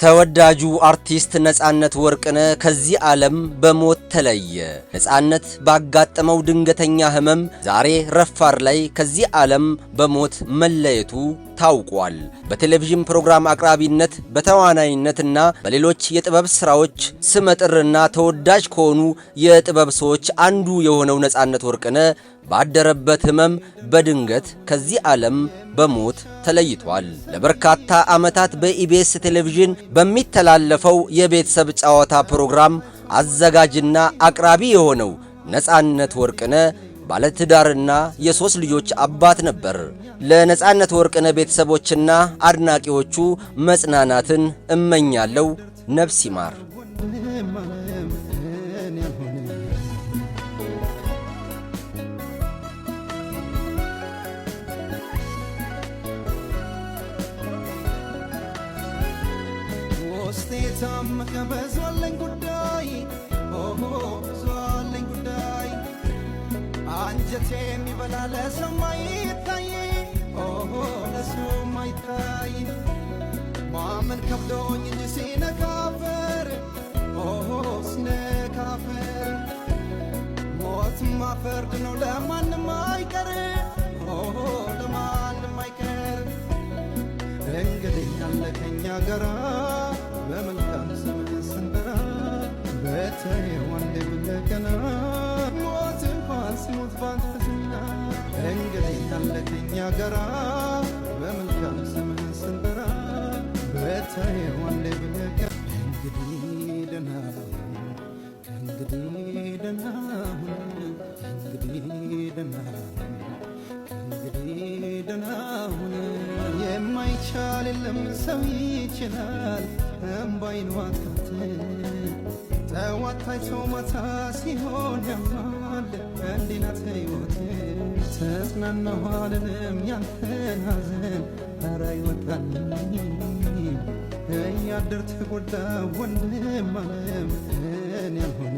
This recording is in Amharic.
ተወዳጁ አርቲስት ነጻነት ወርቅነህ ከዚህ ዓለም በሞት ተለየ። ነጻነት ባጋጠመው ድንገተኛ ህመም ዛሬ ረፋር ላይ ከዚህ ዓለም በሞት መለየቱ ታውቋል። በቴሌቪዥን ፕሮግራም አቅራቢነት በተዋናይነትና በሌሎች የጥበብ ስራዎች ስመጥርና ተወዳጅ ከሆኑ የጥበብ ሰዎች አንዱ የሆነው ነጻነት ወርቅነህ ባደረበት ህመም በድንገት ከዚህ ዓለም በሞት ተለይቷል። ለበርካታ ዓመታት በኢቢኤስ ቴሌቪዥን በሚተላለፈው የቤተሰብ ጨዋታ ፕሮግራም አዘጋጅና አቅራቢ የሆነው ነጻነት ወርቅነህ ባለትዳርና የሶስት ልጆች አባት ነበር። ለነጻነት ወርቅነህ ቤተሰቦችና አድናቂዎቹ መጽናናትን እመኛለሁ። ነፍስ ይማር። አንጀቴ የሚበላ ለሰማይ ታይ ለሰማይ ታይ ማመን ከብዶኝ እንጂ ሲነካፈር ሲነካፈር ሞት ማፈርድ ነው ለማንም አይቀር ለማንም አይቀር እንግዲህ ያለ ከኛ ጋራ በመልካም ዘመን ስንበራ በተየዋን ብለቀና ሞት እንኳን ሲሞት ባንተዝና እንግዲህ ያለ ከኛ ጋራ በመልካም ዘመን ስንበራ በተየዋን ብለቀና እንግዲህ ደህና እንግዲህ ደህና እንግዲህ ደህና እንግዲህ ደህና የማይቻል የለም ሰው ይችላል እምባይን ዋጥካት ጠዋት ታይቶ ማታ ሲሆን ያማል እንዲህ ናት ሕይወት ተጽናናሁ አልልም ያንተን ሐዘን ኧረ አይወጣልኝ እያደር ተጎዳ ወንድም ዓለም እኔ ያልሆነ